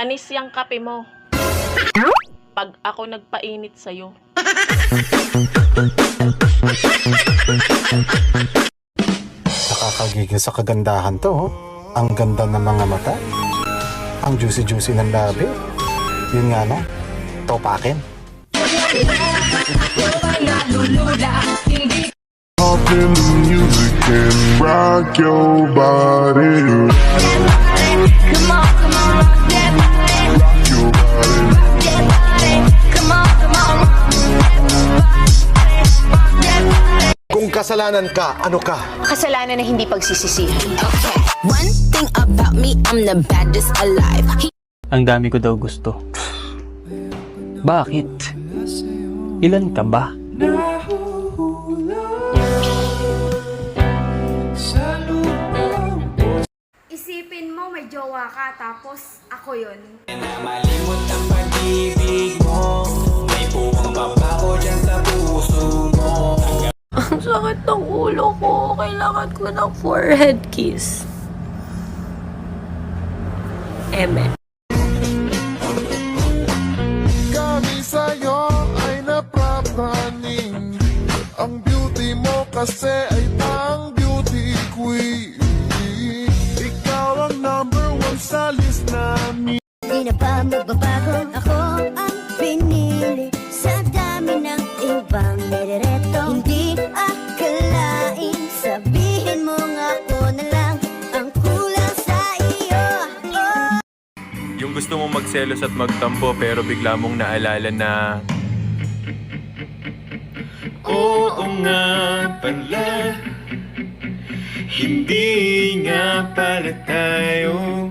Panis yung kape mo. Pag ako nagpainit sa'yo. Nakakagigil sa kagandahan to, oh. Ang ganda ng mga mata. Ang juicy-juicy ng labi. Yun nga na, topakin. Hop in the music and rock your body. Come on, come on, rock that body. Rock your body. Rock that body. Come on, come on, rock that body. Kung kasalanan ka, ano ka? Kasalanan na hindi pagsisisihan. Okay. One thing about me, I'm the baddest alive. Ang dami ko daw gusto. Bakit? Ilan ka ba? Isipin mo may jowa ka tapos ako yun. Malimot ang pag-ibig mo. May buwang babaho dyan sa puso mo. Ang sakit ng ulo ko. Kailangan ko ng forehead kiss. Eme. Kami sa'yo ay naprapraning. Ang beauty mo kasi ay pang beauty queen. Ikaw ang #1 sa list namin. Di na ba magbabago? Ako ang pinili sa dami ng ibang nirereto. Hindi akalain, sabihin mo nga ako na lang ang kulang sa iyo. Oh. Yung gusto mong magselos at magtampo pero bigla mong naalala na oo nga pala, hindi nga pala tayo